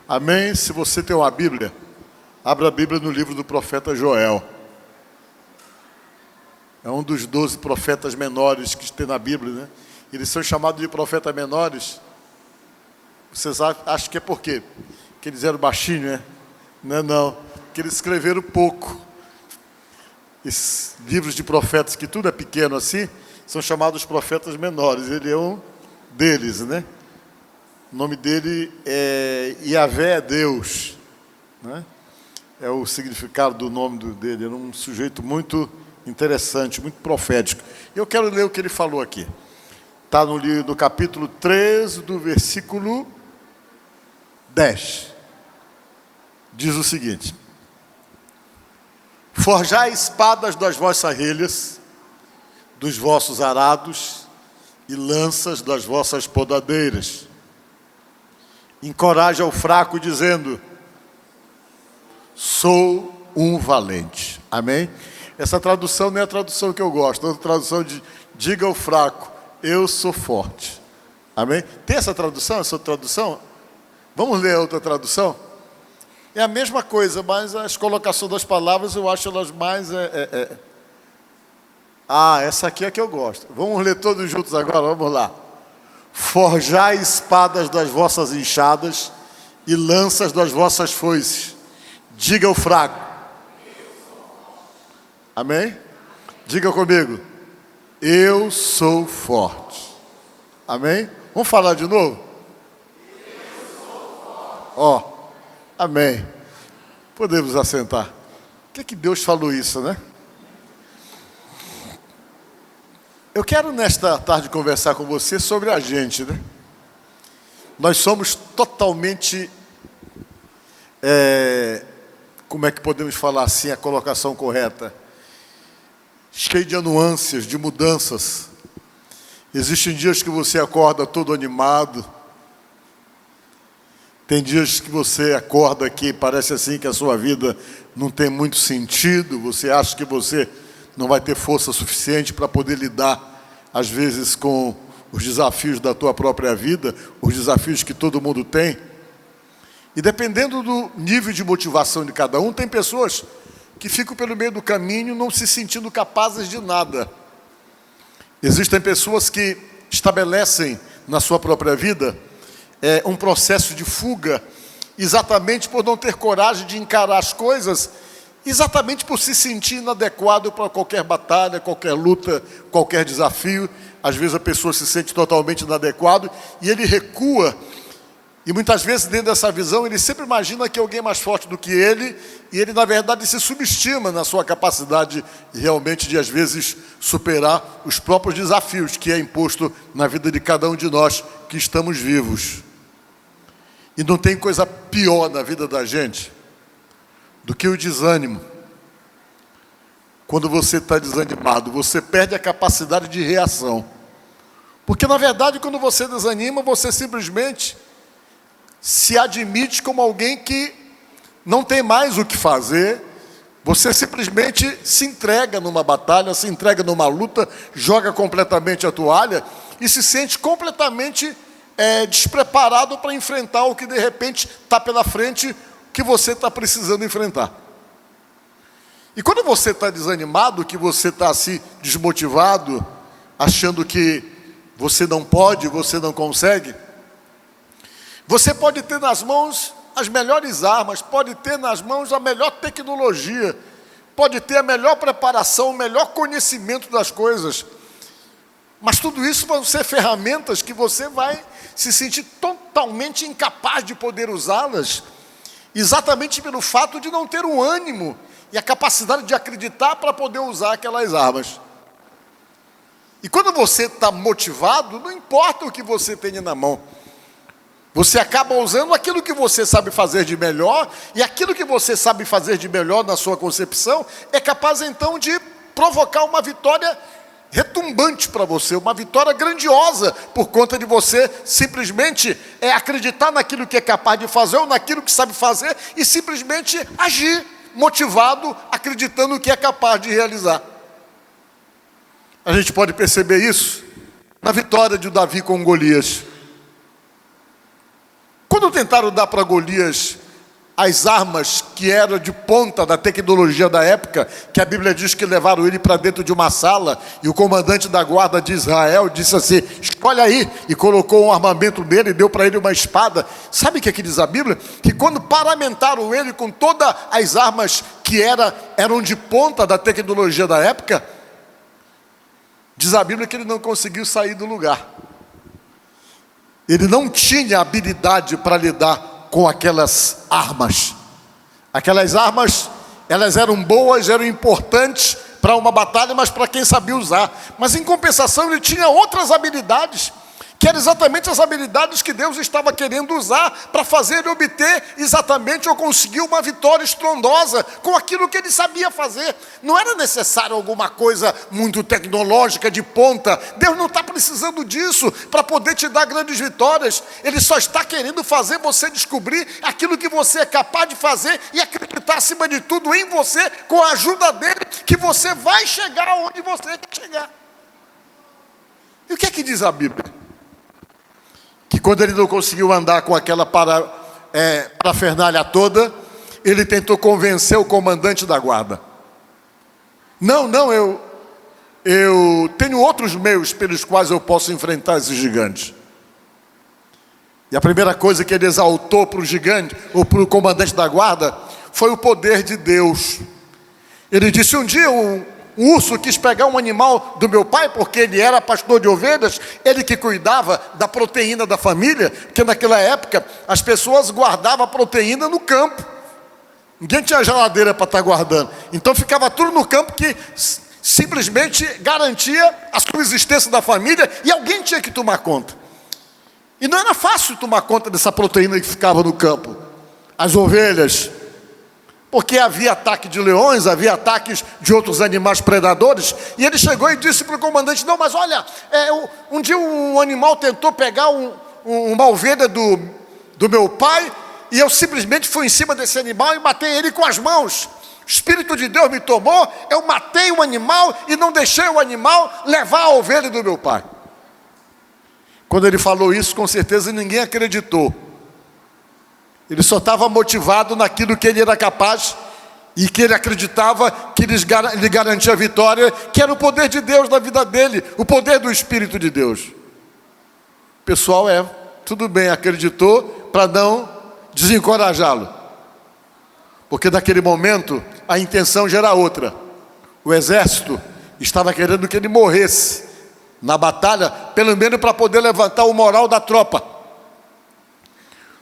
Amém? Se você tem uma Bíblia, abra a Bíblia no livro do profeta Joel. É um dos 12 profetas menores que tem na Bíblia, né? Eles são chamados de profetas menores. Vocês acham que é por quê? Que eles eram baixinhos, né? Não. Que eles escreveram pouco. Esses livros de profetas, que tudo é pequeno assim, são chamados profetas menores. Ele é um deles, né? O nome dele é Yahvé é Deus, né? É o significado do nome dele. Era um sujeito muito interessante, muito profético. Eu quero ler o que ele falou aqui. Está no capítulo 13, do versículo 10. Diz o seguinte: forjai espadas das vossas relhas, dos vossos arados, e lanças das vossas podadeiras. Encoraja o fraco, dizendo: sou um valente. Amém? Essa tradução não é a tradução que eu gosto. É a tradução de diga ao fraco: eu sou forte. Amém? Tem essa tradução? Vamos ler a outra tradução? É a mesma coisa, mas as colocações das palavras eu acho elas mais... essa aqui é que eu gosto. Vamos ler todos juntos agora, vamos lá. Forjai espadas das vossas enxadas e lanças das vossas foices. Diga ao fraco. Amém? Diga comigo: eu sou forte. Amém? Vamos falar de novo? Eu sou forte. Amém. Podemos assentar. Por que Deus falou isso, né? Eu quero nesta tarde conversar com você sobre a gente, né? Nós somos totalmente, como é que podemos falar assim, a colocação correta? Cheio de nuances, de mudanças. Existem dias que você acorda todo animado. Tem dias que você acorda que parece assim que a sua vida não tem muito sentido. Você acha que você não vai ter força suficiente para poder lidar, às vezes, com os desafios da tua própria vida, os desafios que todo mundo tem. E dependendo do nível de motivação de cada um, tem pessoas que ficam pelo meio do caminho não se sentindo capazes de nada. Existem pessoas que estabelecem na sua própria vida um processo de fuga, exatamente por não ter coragem de encarar as coisas, exatamente por se sentir inadequado para qualquer batalha, qualquer luta, qualquer desafio. Às vezes a pessoa se sente totalmente inadequado e ele recua. E muitas vezes, dentro dessa visão, ele sempre imagina que alguém é mais forte do que ele, e ele, na verdade, se subestima na sua capacidade realmente de, às vezes, superar os próprios desafios que é imposto na vida de cada um de nós que estamos vivos. E não tem coisa pior na vida da gente do que o desânimo. Quando você está desanimado, você perde a capacidade de reação. Porque, na verdade, quando você desanima, você simplesmente se admite como alguém que não tem mais o que fazer. Você simplesmente se entrega numa batalha, se entrega numa luta, joga completamente a toalha e se sente completamente despreparado para enfrentar o que de repente está pela frente, que você está precisando enfrentar. E quando você está desanimado, que você está assim desmotivado, achando que você não pode, você não consegue, você pode ter nas mãos as melhores armas, pode ter nas mãos a melhor tecnologia, pode ter a melhor preparação, o melhor conhecimento das coisas, mas tudo isso vão ser ferramentas que você vai se sentir totalmente incapaz de poder usá-las, exatamente pelo fato de não ter o ânimo e a capacidade de acreditar para poder usar aquelas armas. E quando você está motivado, não importa o que você tenha na mão, você acaba usando aquilo que você sabe fazer de melhor, e aquilo que você sabe fazer de melhor na sua concepção é capaz então de provocar uma vitória retumbante para você, uma vitória grandiosa, por conta de você simplesmente acreditar naquilo que é capaz de fazer ou naquilo que sabe fazer e simplesmente agir, motivado, acreditando que é capaz de realizar. A gente pode perceber isso na vitória de Davi com Golias. quando tentaram dar para Golias as armas que eram de ponta da tecnologia da época, que a Bíblia diz que levaram ele para dentro de uma sala, e o comandante da guarda de Israel disse assim: escolhe aí, e colocou um armamento nele, e deu para ele uma espada. Sabe o que diz a Bíblia? Que quando paramentaram ele com todas as armas que eram de ponta da tecnologia da época, diz a Bíblia que ele não conseguiu sair do lugar. Ele não tinha habilidade para lidar com aquelas armas. Aquelas armas, elas eram boas, eram importantes para uma batalha, mas para quem sabia usar. Mas em compensação ele tinha outras habilidades, que eram exatamente as habilidades que Deus estava querendo usar para fazer ele obter exatamente ou conseguir uma vitória estrondosa com aquilo que ele sabia fazer. Não era necessário alguma coisa muito tecnológica de ponta. Deus não está precisando disso para poder te dar grandes vitórias. Ele só está querendo fazer você descobrir aquilo que você é capaz de fazer e acreditar acima de tudo em você, com a ajuda dele, que você vai chegar onde você quer chegar. E o que é que diz a Bíblia? Que quando ele não conseguiu andar com aquela parafernália toda, ele tentou convencer o comandante da guarda. Não, eu tenho outros meios pelos quais eu posso enfrentar esses gigantes. E a primeira coisa que ele exaltou para o gigante, ou para o comandante da guarda, foi o poder de Deus. Ele disse: um dia um urso quis pegar um animal do meu pai, porque ele era pastor de ovelhas, ele que cuidava da proteína da família, porque naquela época as pessoas guardavam a proteína no campo. Ninguém tinha geladeira para estar guardando. Então ficava tudo no campo, que simplesmente garantia a subsistência da família, e alguém tinha que tomar conta. E não era fácil tomar conta dessa proteína que ficava no campo. As ovelhas, porque havia ataque de leões, havia ataques de outros animais predadores, e ele chegou e disse para o comandante: não, mas olha, um dia um animal tentou pegar uma ovelha do meu pai, e eu simplesmente fui em cima desse animal e matei ele com as mãos. O Espírito de Deus me tomou, eu matei o animal e não deixei o animal levar a ovelha do meu pai. Quando ele falou isso, com certeza ninguém acreditou. Ele só estava motivado naquilo que ele era capaz e que ele acreditava que lhe garantia a vitória, que era o poder de Deus na vida dele, o poder do Espírito de Deus. O pessoal tudo bem, acreditou para não desencorajá-lo. Porque naquele momento a intenção já era outra. O exército estava querendo que ele morresse na batalha, pelo menos para poder levantar o moral da tropa.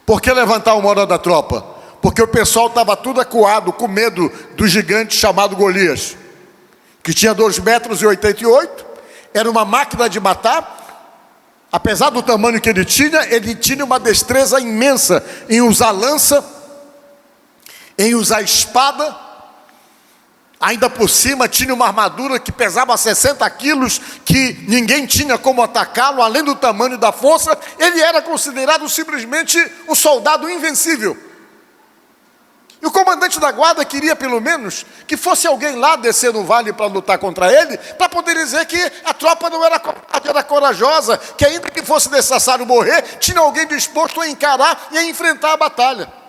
Por que levantar o moral da tropa? Porque o pessoal estava tudo acuado, com medo do gigante chamado Golias, que tinha 2,88 m, era uma máquina de matar. Apesar do tamanho que ele tinha uma destreza imensa em usar lança, em usar espada. Ainda por cima tinha uma armadura que pesava 60 quilos, que ninguém tinha como atacá-lo, além do tamanho e da força. Ele era considerado simplesmente um soldado invencível. E o comandante da guarda queria pelo menos que fosse alguém lá descer no vale para lutar contra ele, para poder dizer que a tropa não era covarde, era corajosa, que ainda que fosse necessário morrer, tinha alguém disposto a encarar e a enfrentar a batalha.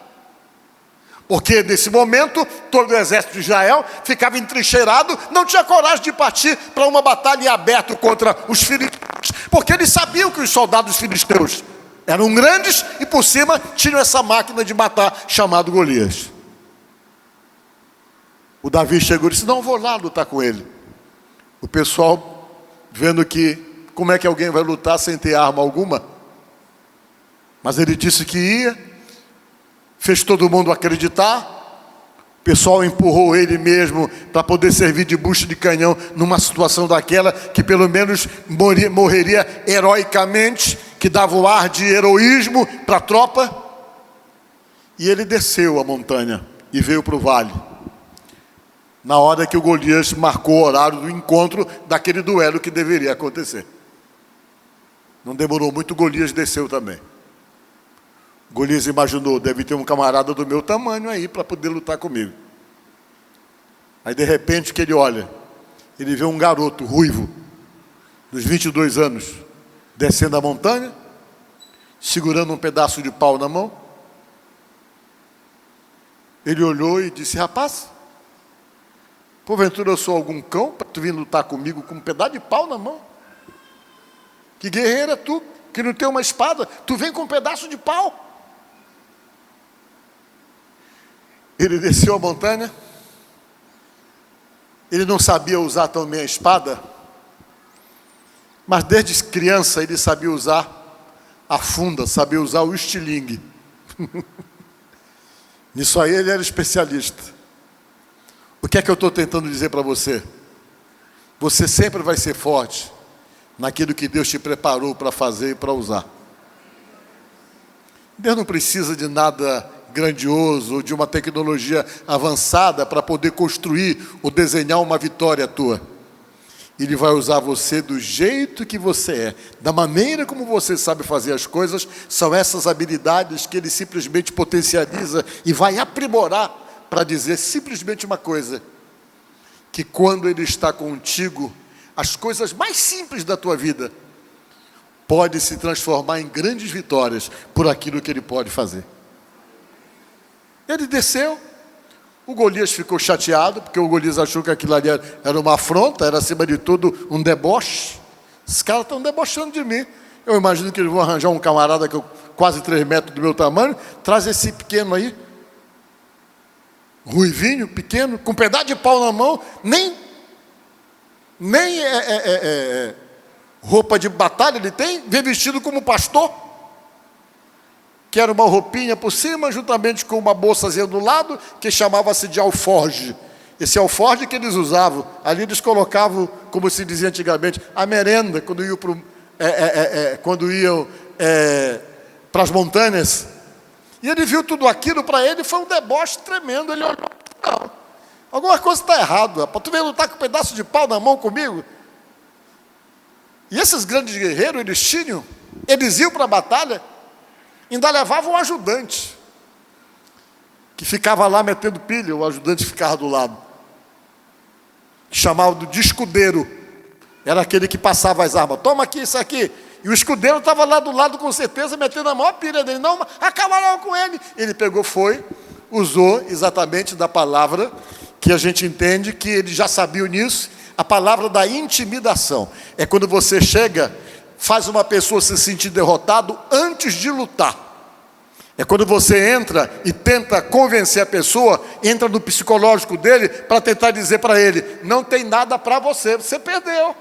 Porque nesse momento todo o exército de Israel ficava entrincheirado, não tinha coragem de partir para uma batalha aberta contra os filisteus, porque eles sabiam que os soldados filisteus eram grandes e por cima tinham essa máquina de matar chamado Golias. O Davi chegou e disse: não, vou lá lutar com ele. O pessoal, vendo que como é que alguém vai lutar sem ter arma alguma, mas ele disse que ia, fez todo mundo acreditar. O pessoal empurrou ele mesmo para poder servir de bucho de canhão numa situação daquela, que pelo menos morreria heroicamente, que dava o ar de heroísmo para a tropa. E ele desceu a montanha e veio para o vale, na hora que o Golias marcou o horário do encontro daquele duelo que deveria acontecer. Não demorou muito, o Golias desceu também. Golias imaginou: deve ter um camarada do meu tamanho aí para poder lutar comigo. Aí de repente que ele olha, ele vê um garoto ruivo, dos 22 anos, descendo a montanha, segurando um pedaço de pau na mão, Ele olhou e disse: rapaz, porventura eu sou algum cão para tu vir lutar comigo com um pedaço de pau na mão? Que guerreiro é tu, que não tem uma espada, tu vem com um pedaço de pau. Ele desceu a montanha, ele não sabia usar também a espada, mas desde criança ele sabia usar a funda, sabia usar o estilingue. Nisso aí ele era especialista. O que é que eu estou tentando dizer para você? Você sempre vai ser forte naquilo que Deus te preparou para fazer e para usar. Deus não precisa de nada grandioso, ou de uma tecnologia avançada para poder construir ou desenhar uma vitória tua. Ele vai usar você do jeito que você é, da maneira como você sabe fazer as coisas. São essas habilidades que Ele simplesmente potencializa e vai aprimorar para dizer simplesmente uma coisa: que quando Ele está contigo, as coisas mais simples da tua vida podem se transformar em grandes vitórias por aquilo que Ele pode fazer. Ele desceu, o Golias ficou chateado, porque o Golias achou que aquilo ali era uma afronta, era acima de tudo um deboche. Esses caras estão debochando de mim. Eu imagino que eles vão arranjar um camarada que quase 3 metros do meu tamanho, traz esse pequeno aí, ruivinho, pequeno, com um pedaço de pau na mão, nem roupa de batalha ele tem, vem vestido como pastor, que era uma roupinha por cima, juntamente com uma bolsazinha do lado, que chamava-se de alforge. Esse alforge que eles usavam, ali eles colocavam, como se dizia antigamente, a merenda, quando iam para as montanhas. E ele viu tudo aquilo, para ele foi um deboche tremendo. Ele olhou: não, alguma coisa está errada, rapaz. Tu veio lutar com um pedaço de pau na mão comigo? E esses grandes guerreiros, eles iam para a batalha, ainda levavam um ajudante, que ficava lá metendo pilha. O ajudante ficava do lado, que chamava de escudeiro. Era aquele que passava as armas: toma aqui isso aqui. E o escudeiro estava lá do lado, com certeza, metendo a maior pilha dele. Não, acaba logo com ele. Ele pegou, usou exatamente da palavra que a gente entende que ele já sabia nisso, a palavra da intimidação. É quando você chega, faz uma pessoa se sentir derrotado antes de lutar. É quando você entra e tenta convencer a pessoa, entra no psicológico dele para tentar dizer para ele: não tem nada para você, você perdeu.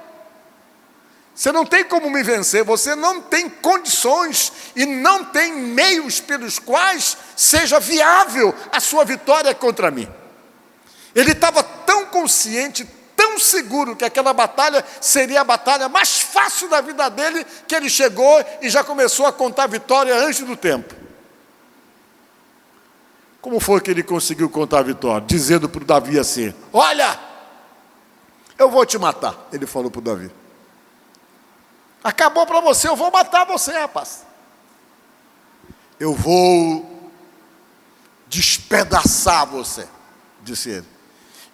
Você não tem como me vencer, você não tem condições e não tem meios pelos quais seja viável a sua vitória contra mim. Ele estava tão consciente, tão seguro que aquela batalha seria a batalha mais fácil da vida dele, que ele chegou e já começou a contar vitória antes do tempo. Como foi que ele conseguiu contar a vitória? Dizendo para o Davi assim: olha, eu vou te matar. Ele falou para o Davi: acabou para você, eu vou matar você, rapaz. Eu vou despedaçar você, disse ele.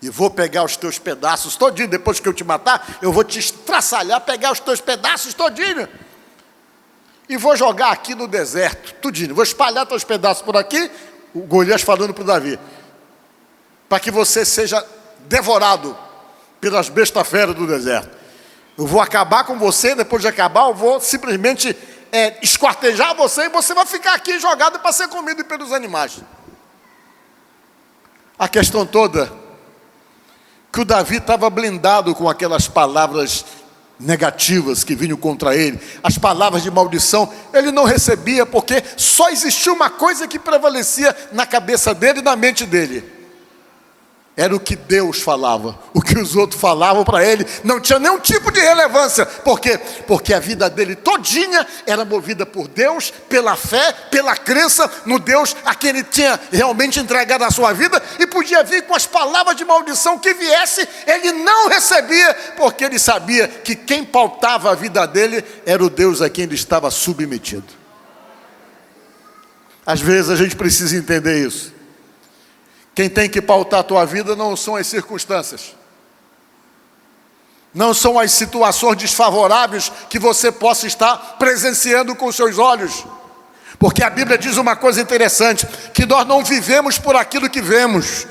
E vou pegar os teus pedaços todinho, depois que eu te matar, eu vou te estraçalhar, pegar os teus pedaços todinho, e vou jogar aqui no deserto, tudinho. Vou espalhar teus pedaços por aqui. O Golias falando para o Davi: para que você seja devorado pelas bestas feras do deserto. Eu vou acabar com você, depois de acabar, eu vou simplesmente esquartejar você, e você vai ficar aqui jogado para ser comido pelos animais. A questão toda, que o Davi estava blindado com aquelas palavras negativas que vinham contra ele, as palavras de maldição, ele não recebia, porque só existia uma coisa que prevalecia na cabeça dele e na mente dele: era o que Deus falava. O que os outros falavam para ele não tinha nenhum tipo de relevância. Por quê? Porque a vida dele todinha era movida por Deus, pela fé, pela crença no Deus a quem ele tinha realmente entregado a sua vida. E podia vir com as palavras de maldição que viesse, ele não recebia, porque ele sabia que quem pautava a vida dele era o Deus a quem ele estava submetido. Às vezes a gente precisa entender isso. Quem tem que pautar a tua vida não são as circunstâncias, não são as situações desfavoráveis que você possa estar presenciando com seus olhos, Porque a Bíblia diz uma coisa interessante, que nós não vivemos por aquilo que vemos.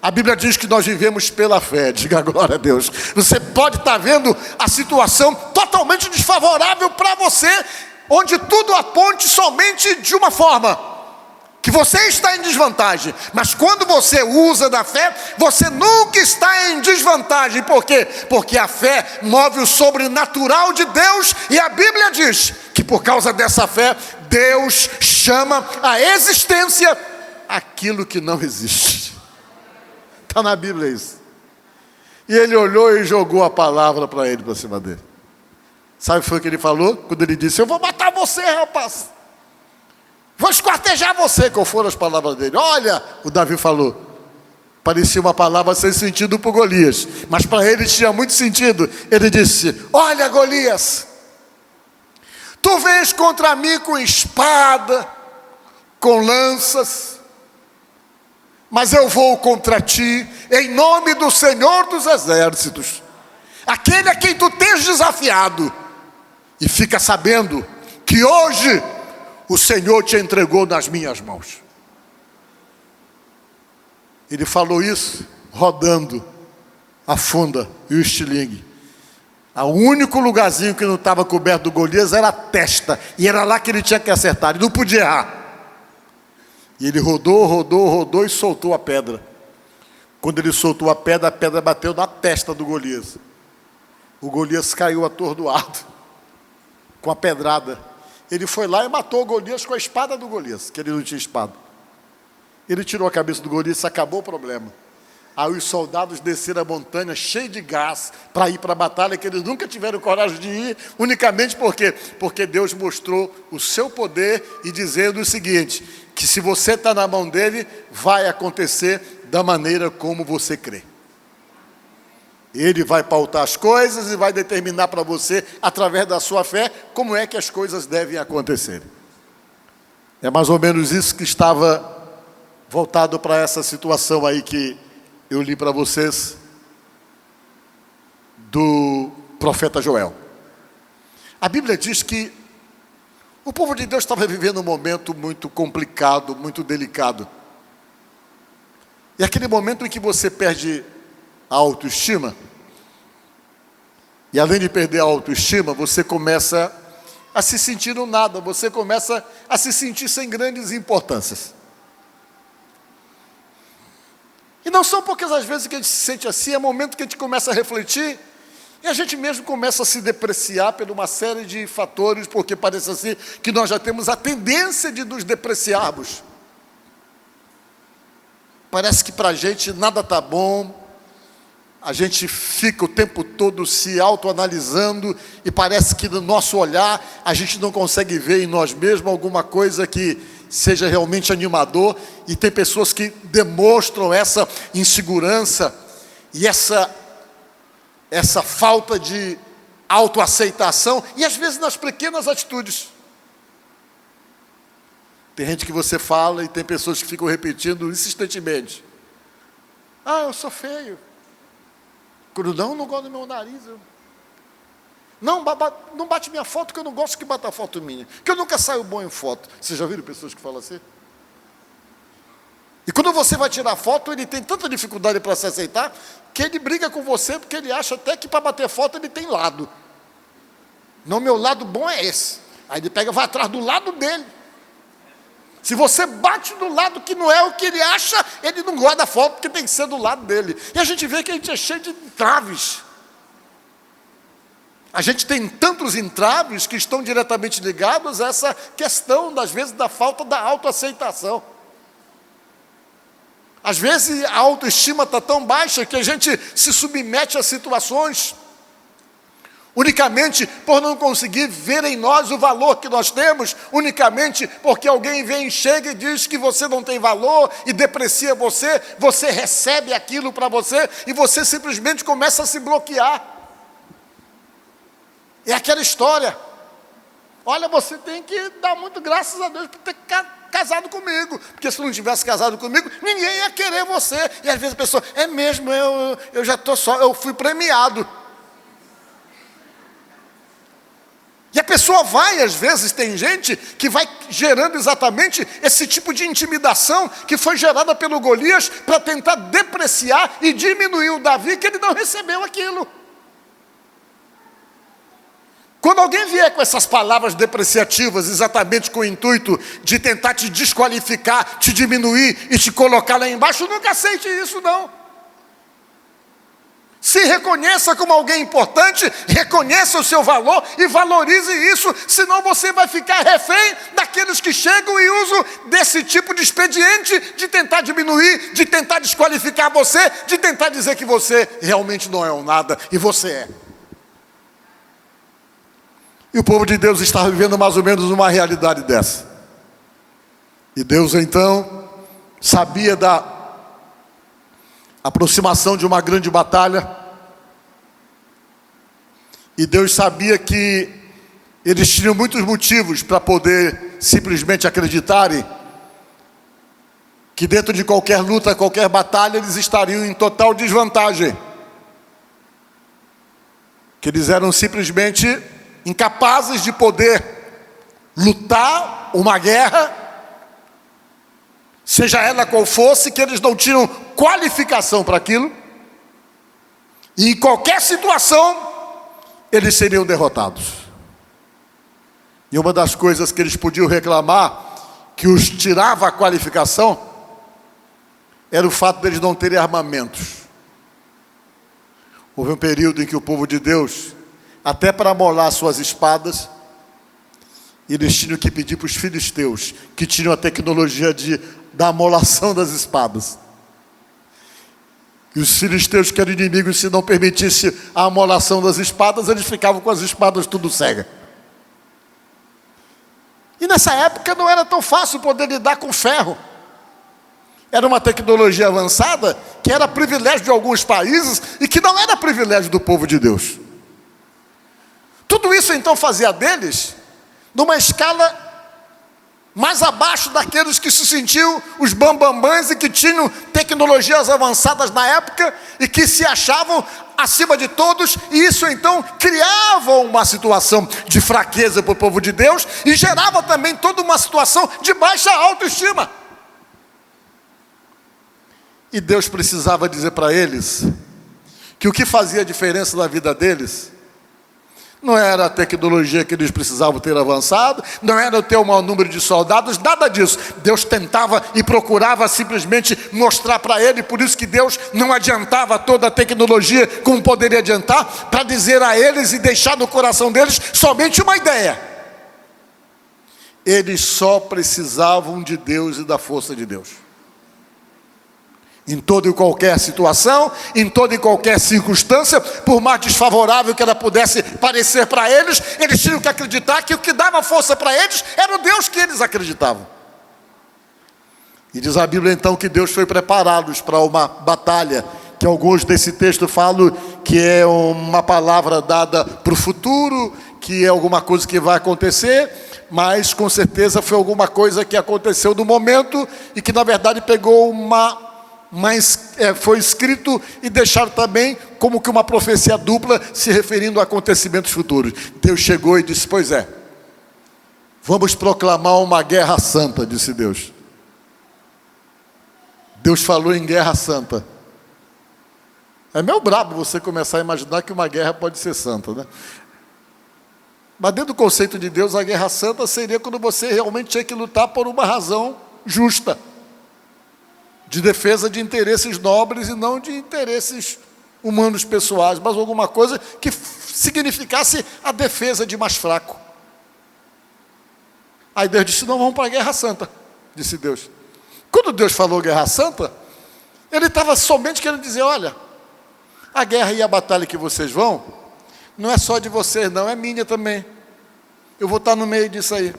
A Bíblia diz que nós vivemos pela fé. Diga glória a Deus. Você pode estar vendo a situação totalmente desfavorável para você, onde tudo aponte somente de uma forma, que você está em desvantagem. Mas quando você usa da fé, você nunca está em desvantagem. Por quê? Porque a fé move o sobrenatural de Deus, e a Bíblia diz que por causa dessa fé, Deus chama a existência aquilo que não existe. Está na Bíblia isso. E ele olhou e jogou a palavra para ele, para cima dele. Sabe o que foi que ele falou? Quando ele disse: eu vou matar você, rapaz, vou esquartejar você. Qual foram as palavras dele? Olha, o Davi falou. Parecia uma palavra sem sentido para Golias, mas para ele tinha muito sentido. Ele disse: olha, Golias, tu vens contra mim com espada, com lanças, mas eu vou contra ti em nome do Senhor dos Exércitos, aquele a quem tu tens desafiado. E fica sabendo que hoje o Senhor te entregou nas minhas mãos. Ele falou isso rodando a funda e o estilingue. O único lugarzinho que não estava coberto do Golias era a testa, e era lá que ele tinha que acertar, ele não podia errar. E ele rodou e soltou a pedra. Quando ele soltou a pedra bateu na testa do Golias. O Golias caiu atordoado com a pedrada. Ele foi lá e matou o Golias com a espada do Golias, que ele não tinha espada. Ele tirou a cabeça do Golias e acabou o problema. Aí os soldados desceram a montanha cheio de gás para ir para a batalha, que eles nunca tiveram coragem de ir, unicamente porque Deus mostrou o seu poder e dizendo o seguinte, que se você está na mão dele, vai acontecer da maneira como você crê. Ele vai pautar as coisas e vai determinar para você, através da sua fé, como é que as coisas devem acontecer. É mais ou menos isso que estava voltado para essa situação aí que eu li para vocês, do profeta Joel. A Bíblia diz que o povo de Deus estava vivendo um momento muito complicado, muito delicado. E aquele momento em que você perde a autoestima, e além de perder a autoestima, você começa a se sentir um nada, você começa a se sentir sem grandes importâncias. E não são poucas as vezes que a gente se sente assim, é momento que a gente começa a refletir, e a gente mesmo começa a se depreciar por uma série de fatores, porque parece assim que nós já temos a tendência de nos depreciarmos. Parece que para a gente nada está bom, a gente fica o tempo todo se autoanalisando e parece que no nosso olhar a gente não consegue ver em nós mesmos alguma coisa que seja realmente animador, e tem pessoas que demonstram essa insegurança e essa falta de autoaceitação, e às vezes nas pequenas atitudes. Tem gente que você fala e tem pessoas que ficam repetindo insistentemente: ah, eu sou feio. Não gosto do meu nariz. Não bate minha foto, que eu não gosto que bata a foto minha, que eu nunca saio bom em foto. Vocês já viram pessoas que falam assim? E quando você vai tirar foto, ele tem tanta dificuldade para se aceitar, que ele briga com você, porque ele acha até que para bater foto ele tem lado. Não, meu lado bom é esse. Aí ele vai atrás do lado dele. Se você bate do lado que não é o que ele acha, ele não guarda a foto, porque tem que ser do lado dele. E a gente vê que a gente é cheio de entraves. A gente tem tantos entraves que estão diretamente ligados a essa questão, às vezes, da falta da autoaceitação. Às vezes a autoestima está tão baixa que a gente se submete a situações unicamente por não conseguir ver em nós o valor que nós temos, unicamente porque alguém vem, chega e diz que você não tem valor e deprecia você, você recebe aquilo para você e você simplesmente começa a se bloquear. É aquela história: olha, você tem que dar muito graças a Deus por ter casado comigo, porque se não tivesse casado comigo, ninguém ia querer você. E às vezes a pessoa: é mesmo, eu já estou só, eu fui premiado. E a pessoa vai, às vezes, tem gente que vai gerando exatamente esse tipo de intimidação que foi gerada pelo Golias para tentar depreciar e diminuir o Davi, que ele não recebeu aquilo. Quando alguém vier com essas palavras depreciativas, exatamente com o intuito de tentar te desqualificar, te diminuir e te colocar lá embaixo, nunca aceite isso, não. Se reconheça como alguém importante, reconheça o seu valor e valorize isso, senão você vai ficar refém daqueles que chegam e usam desse tipo de expediente de tentar diminuir, de tentar desqualificar você, de tentar dizer que você realmente não é um nada e você é. E o povo de Deus está vivendo mais ou menos uma realidade dessa. E Deus então sabia da aproximação de uma grande batalha. E Deus sabia que eles tinham muitos motivos para poder simplesmente acreditarem que dentro de qualquer luta, qualquer batalha, eles estariam em total desvantagem. Que eles eram simplesmente incapazes de poder lutar uma guerra, seja ela qual fosse, que eles não tinham qualificação para aquilo, e em qualquer situação eles seriam derrotados. E uma das coisas que eles podiam reclamar, que os tirava a qualificação, era o fato deles não terem armamentos. Houve um período em que o povo de Deus, até para amolar suas espadas, eles tinham que pedir para os filisteus, que tinham a tecnologia da amolação das espadas. E os filisteus, que eram inimigos, se não permitisse a amolação das espadas, eles ficavam com as espadas tudo cega. E nessa época não era tão fácil poder lidar com ferro. Era uma tecnologia avançada, que era privilégio de alguns países, e que não era privilégio do povo de Deus. Tudo isso então fazia deles numa escala mais abaixo daqueles que se sentiam os bambambãs e que tinham tecnologias avançadas na época e que se achavam acima de todos, e isso então criava uma situação de fraqueza para o povo de Deus e gerava também toda uma situação de baixa autoestima. E Deus precisava dizer para eles que o que fazia a diferença na vida deles não era a tecnologia que eles precisavam ter avançado, não era ter o maior número de soldados, nada disso. Deus tentava e procurava simplesmente mostrar para ele, por isso que Deus não adiantava toda a tecnologia como poderia adiantar, para dizer a eles e deixar no coração deles somente uma ideia. Eles só precisavam de Deus e da força de Deus. Em toda e qualquer situação, em toda e qualquer circunstância, por mais desfavorável que ela pudesse parecer para eles, eles tinham que acreditar que o que dava força para eles era o Deus que eles acreditavam. E diz a Bíblia então que Deus foi prepará-los para uma batalha, que alguns desse texto falam que é uma palavra dada para o futuro, que é alguma coisa que vai acontecer, mas com certeza foi alguma coisa que aconteceu no momento e que na verdade pegou mas foi escrito e deixado também como que uma profecia dupla se referindo a acontecimentos futuros. Deus chegou e disse, pois é, vamos proclamar uma guerra santa, disse Deus. Deus falou em guerra santa. É meio brabo você começar a imaginar que uma guerra pode ser santa, né? Mas dentro do conceito de Deus, a guerra santa seria quando você realmente tinha que lutar por uma razão justa, de defesa de interesses nobres e não de interesses humanos pessoais, mas alguma coisa que significasse a defesa de mais fraco. Aí Deus disse, não, vamos para a guerra santa, disse Deus. Quando Deus falou guerra santa, ele estava somente querendo dizer, olha, a guerra e a batalha que vocês vão, não é só de vocês não, é minha também. Eu vou estar no meio disso aí.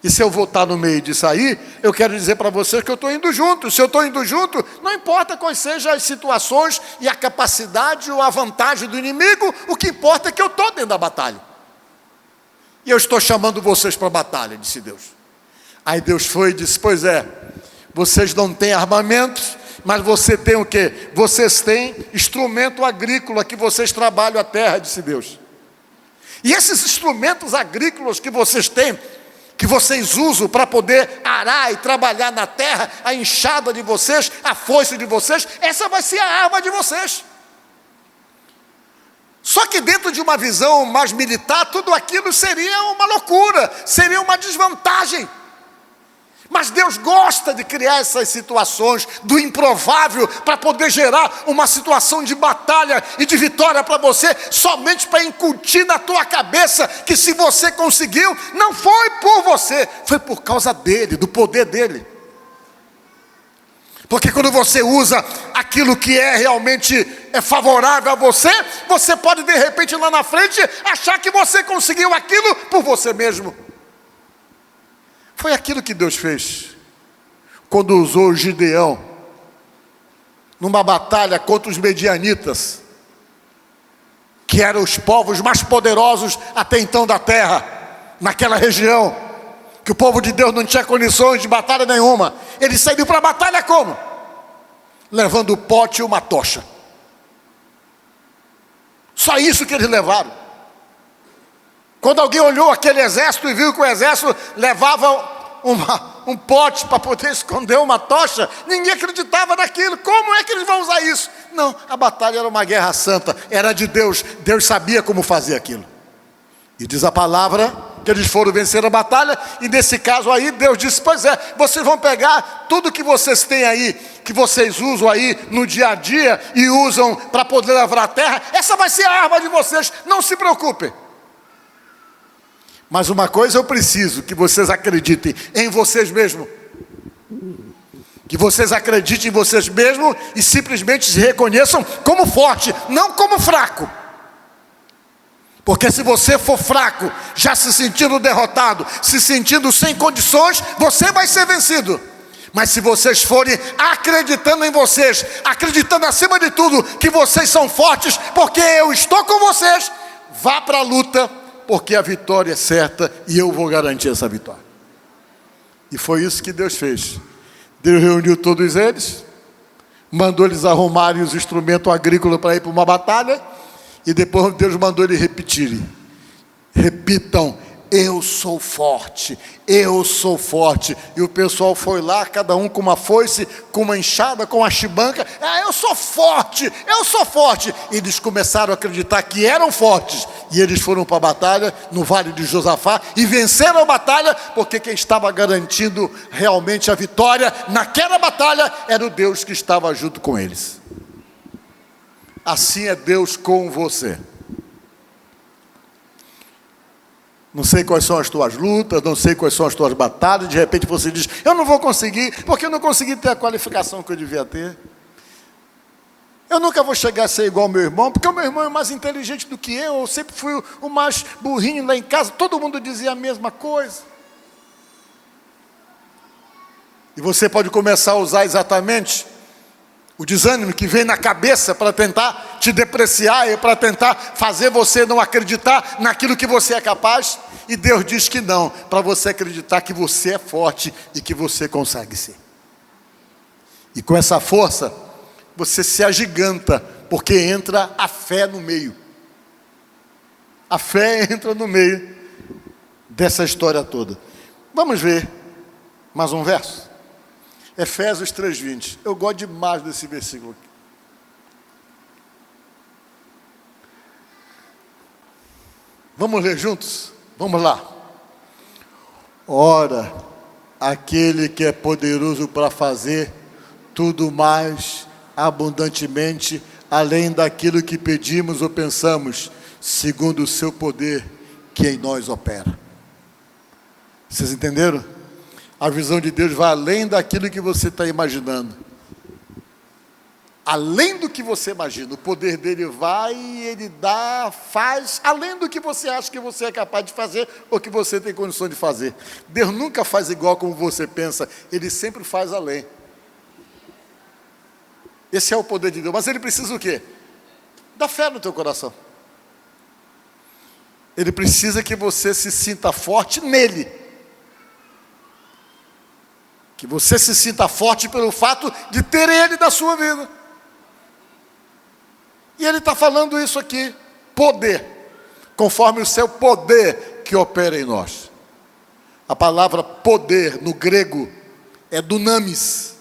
E se eu vou estar no meio disso aí, eu quero dizer para vocês que eu estou indo junto. Se eu estou indo junto, não importa quais sejam as situações e a capacidade ou a vantagem do inimigo, o que importa é que eu estou dentro da batalha. E eu estou chamando vocês para a batalha, disse Deus. Aí Deus foi e disse, pois é, vocês não têm armamentos, mas você tem o quê? Vocês têm instrumento agrícola que vocês trabalham a terra, disse Deus. E esses instrumentos agrícolas que vocês têm, que vocês usam para poder arar e trabalhar na terra, a enxada de vocês, a foice de vocês, essa vai ser a arma de vocês. Só que dentro de uma visão mais militar, tudo aquilo seria uma loucura, seria uma desvantagem. Mas Deus gosta de criar essas situações do improvável para poder gerar uma situação de batalha e de vitória para você, somente para incutir na tua cabeça que se você conseguiu, não foi por você, foi por causa dele, do poder dele. Porque quando você usa aquilo que realmente é favorável a você, você pode de repente lá na frente achar que você conseguiu aquilo por você mesmo. Foi aquilo que Deus fez quando usou Gideão numa batalha contra os medianitas, que eram os povos mais poderosos até então da terra, naquela região, que o povo de Deus não tinha condições de batalha nenhuma. Ele saiu para a batalha como? Levando o pote e uma tocha. Só isso que eles levaram. Quando alguém olhou aquele exército e viu que o exército levava um pote para poder esconder uma tocha, ninguém acreditava naquilo. Como é que eles vão usar isso? Não, a batalha era uma guerra santa, era de Deus. Deus sabia como fazer aquilo. E diz a palavra que eles foram vencer a batalha, e nesse caso aí Deus disse: pois é, vocês vão pegar tudo que vocês têm aí, que vocês usam aí no dia a dia e usam para poder lavrar a terra, essa vai ser a arma de vocês, não se preocupem. Mas uma coisa eu preciso que vocês acreditem em vocês mesmos. Que vocês acreditem em vocês mesmos e simplesmente se reconheçam como forte, não como fraco. Porque se você for fraco, já se sentindo derrotado, se sentindo sem condições, você vai ser vencido. Mas se vocês forem acreditando em vocês, acreditando acima de tudo que vocês são fortes, porque eu estou com vocês, vá para a luta, porque a vitória é certa e eu vou garantir essa vitória. E foi isso que Deus fez. Deus reuniu todos eles, mandou eles arrumarem os instrumentos agrícolas para ir para uma batalha, e depois Deus mandou eles repetirem. Repitam: eu sou forte, eu sou forte. E o pessoal foi lá, cada um com uma foice, com uma enxada, com uma chibanca. Eu sou forte, eu sou forte. E eles começaram a acreditar que eram fortes. E eles foram para a batalha, no Vale de Josafá, e venceram a batalha, porque quem estava garantindo realmente a vitória naquela batalha era o Deus que estava junto com eles. Assim é Deus com você. Não sei quais são as tuas lutas, não sei quais são as tuas batalhas. De repente você diz: eu não vou conseguir, porque eu não consegui ter a qualificação que eu devia ter. Eu nunca vou chegar a ser igual ao meu irmão, porque o meu irmão é mais inteligente do que eu sempre fui o mais burrinho lá em casa, todo mundo dizia a mesma coisa. E você pode começar a usar exatamente o desânimo que vem na cabeça para tentar te depreciar e para tentar fazer você não acreditar naquilo que você é capaz. E Deus diz que não, para você acreditar que você é forte e que você consegue ser. E com essa força, você se agiganta, porque entra a fé no meio. A fé entra no meio dessa história toda. Vamos ver mais um verso? Efésios 3:20. Eu gosto demais desse versículo aqui. Vamos ler juntos? Vamos lá. Ora, aquele que é poderoso para fazer tudo mais abundantemente, além daquilo que pedimos ou pensamos, segundo o seu poder que em nós opera. Vocês entenderam? A visão de Deus vai além daquilo que você está imaginando. Além do que você imagina. O poder dele vai, ele dá, faz, além do que você acha que você é capaz de fazer ou que você tem condições de fazer. Deus nunca faz igual como você pensa, ele sempre faz além. Esse é o poder de Deus. Mas ele precisa o quê? Da fé no teu coração. Ele precisa que você se sinta forte nele. Que você se sinta forte pelo fato de ter ele na sua vida. E ele está falando isso aqui, poder. conforme o seu poder que opera em nós. A palavra poder no grego é dunamis,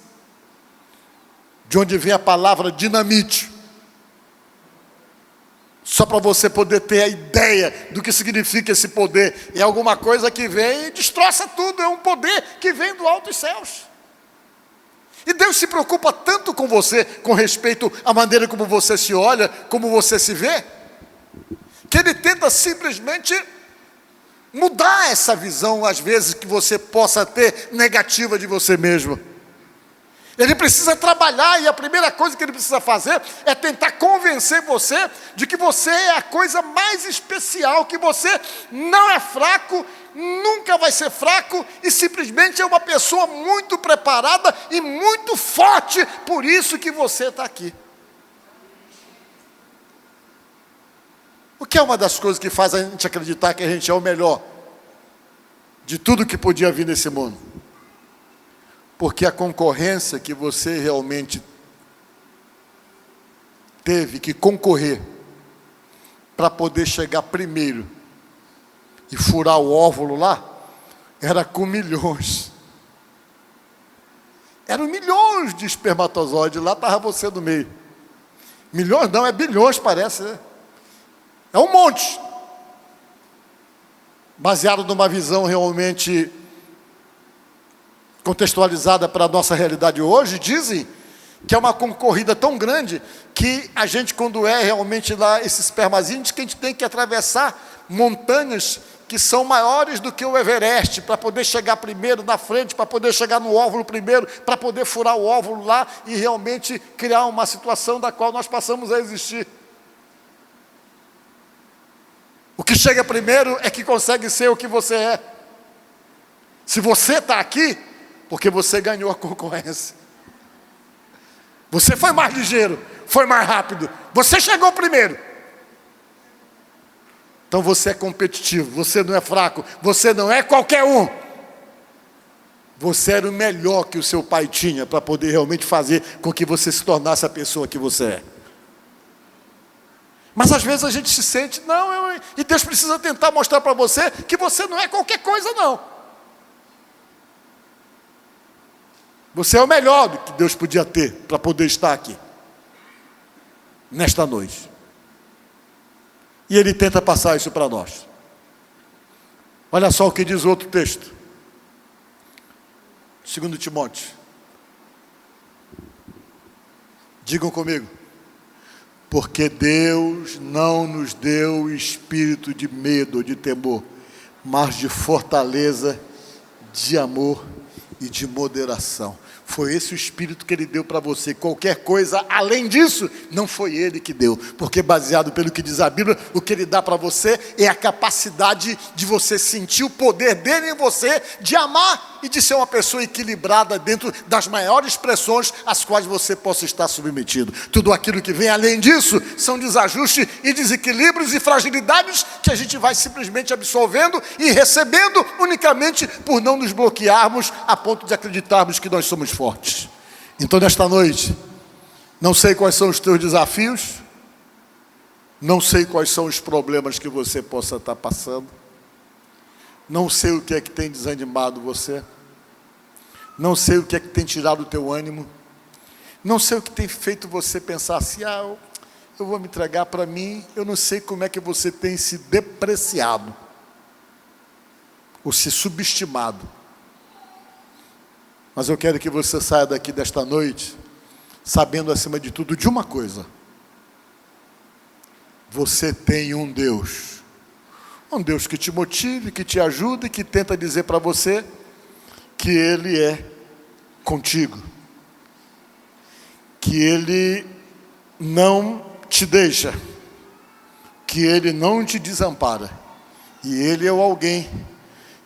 de onde vem a palavra dinamite. Só para você poder ter a ideia do que significa esse poder. É alguma coisa que vem e destroça tudo, é um poder que vem do alto dos céus. E Deus se preocupa tanto com você, com respeito à maneira como você se olha, como você se vê, que Ele tenta simplesmente mudar essa visão, às vezes, que você possa ter negativa de você mesmo. Ele precisa trabalhar, e a primeira coisa que ele precisa fazer é tentar convencer você de que você é a coisa mais especial, que você não é fraco, nunca vai ser fraco, e simplesmente é uma pessoa muito preparada e muito forte, por isso que você está aqui. O que é uma das coisas que faz a gente acreditar que a gente é o melhor de tudo que podia vir nesse mundo? Porque a concorrência que você realmente teve que concorrer para poder chegar primeiro e furar o óvulo lá, era com milhões. Eram milhões de espermatozoides, lá estava você no meio. Milhões não, é bilhões parece, né? É um monte. Baseado numa visão realmente contextualizada para a nossa realidade hoje, dizem que é uma concorrida tão grande que a gente, quando é realmente lá esse espermazinho, diz que a gente tem que atravessar montanhas que são maiores do que o Everest, para poder chegar primeiro na frente, para poder chegar no óvulo primeiro, para poder furar o óvulo lá e realmente criar uma situação da qual nós passamos a existir. O que chega primeiro é que consegue ser o que você é. Se você está aqui, porque você ganhou a concorrência. Você foi mais ligeiro, foi mais rápido, você chegou primeiro. Então você é competitivo, você não é fraco, você não é qualquer um. Você era o melhor que o seu pai tinha para poder realmente fazer com que você se tornasse a pessoa que você é. Mas às vezes a gente se sente, e Deus precisa tentar mostrar para você que você não é qualquer coisa não. Você é o melhor do que Deus podia ter para poder estar aqui, nesta noite. E Ele tenta passar isso para nós. Olha só o que diz o outro texto. 2 Timóteo. Digam comigo. Porque Deus não nos deu espírito de medo ou de temor, mas de fortaleza, de amor e de moderação. Foi esse o espírito que Ele deu para você. Qualquer coisa além disso, não foi Ele que deu. Porque baseado pelo que diz a Bíblia, o que Ele dá para você é a capacidade de você sentir o poder dEle em você, de amar e de ser uma pessoa equilibrada dentro das maiores pressões às quais você possa estar submetido. Tudo aquilo que vem além disso são desajustes e desequilíbrios e fragilidades que a gente vai simplesmente absorvendo e recebendo unicamente por não nos bloquearmos a ponto de acreditarmos que nós somos fortes. Então nesta noite, não sei quais são os teus desafios, não sei quais são os problemas que você possa estar passando, não sei o que é que tem desanimado você, não sei o que é que tem tirado o teu ânimo, não sei o que tem feito você pensar assim, eu vou me entregar para mim, eu não sei como é que você tem se depreciado, ou se subestimado. Mas eu quero que você saia daqui desta noite, sabendo acima de tudo de uma coisa. Você tem um Deus que te motive, que te ajude, que tenta dizer para você que Ele é contigo, que Ele não te deixa, que Ele não te desampara, e Ele é o alguém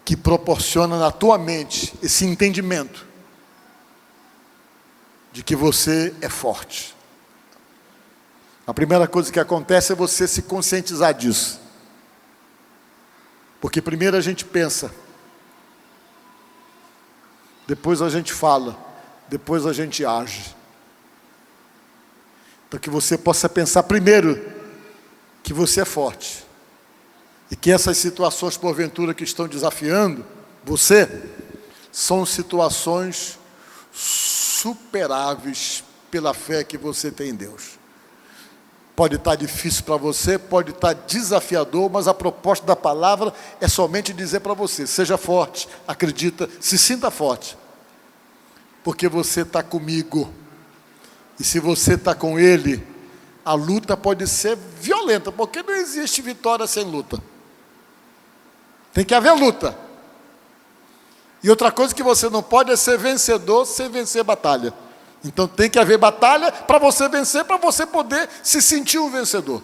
que proporciona na tua mente esse entendimento de que você é forte. A primeira coisa que acontece é você se conscientizar disso. Porque primeiro a gente pensa, depois a gente fala, depois a gente age. Para que você possa pensar primeiro que você é forte. E que essas situações, porventura, que estão desafiando você, são situações superáveis pela fé que você tem em Deus. Pode estar difícil para você, pode estar desafiador, mas a proposta da palavra é somente dizer para você: seja forte, acredita, se sinta forte, porque você está comigo. E se você está com Ele, a luta pode ser violenta, porque não existe vitória sem luta. Tem que haver luta. E outra coisa que você não pode é ser vencedor sem vencer batalha. Então tem que haver batalha para você vencer, para você poder se sentir um vencedor.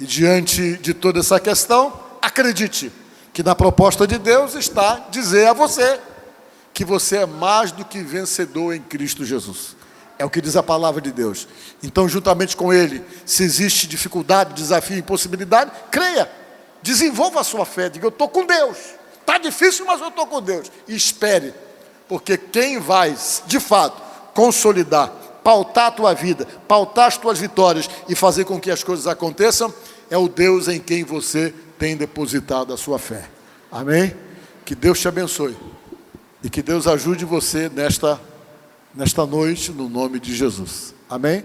E diante de toda essa questão, acredite que na proposta de Deus está dizer a você que você é mais do que vencedor em Cristo Jesus. É o que diz a palavra de Deus. Então, juntamente com Ele, se existe dificuldade, desafio, impossibilidade, creia, desenvolva a sua fé, diga: eu estou com Deus. Está difícil, mas eu estou com Deus. E espere, porque quem vai, de fato, consolidar, pautar a tua vida, pautar as tuas vitórias e fazer com que as coisas aconteçam, é o Deus em quem você tem depositado a sua fé. Amém? Que Deus te abençoe. E que Deus ajude você nesta noite, no nome de Jesus. Amém?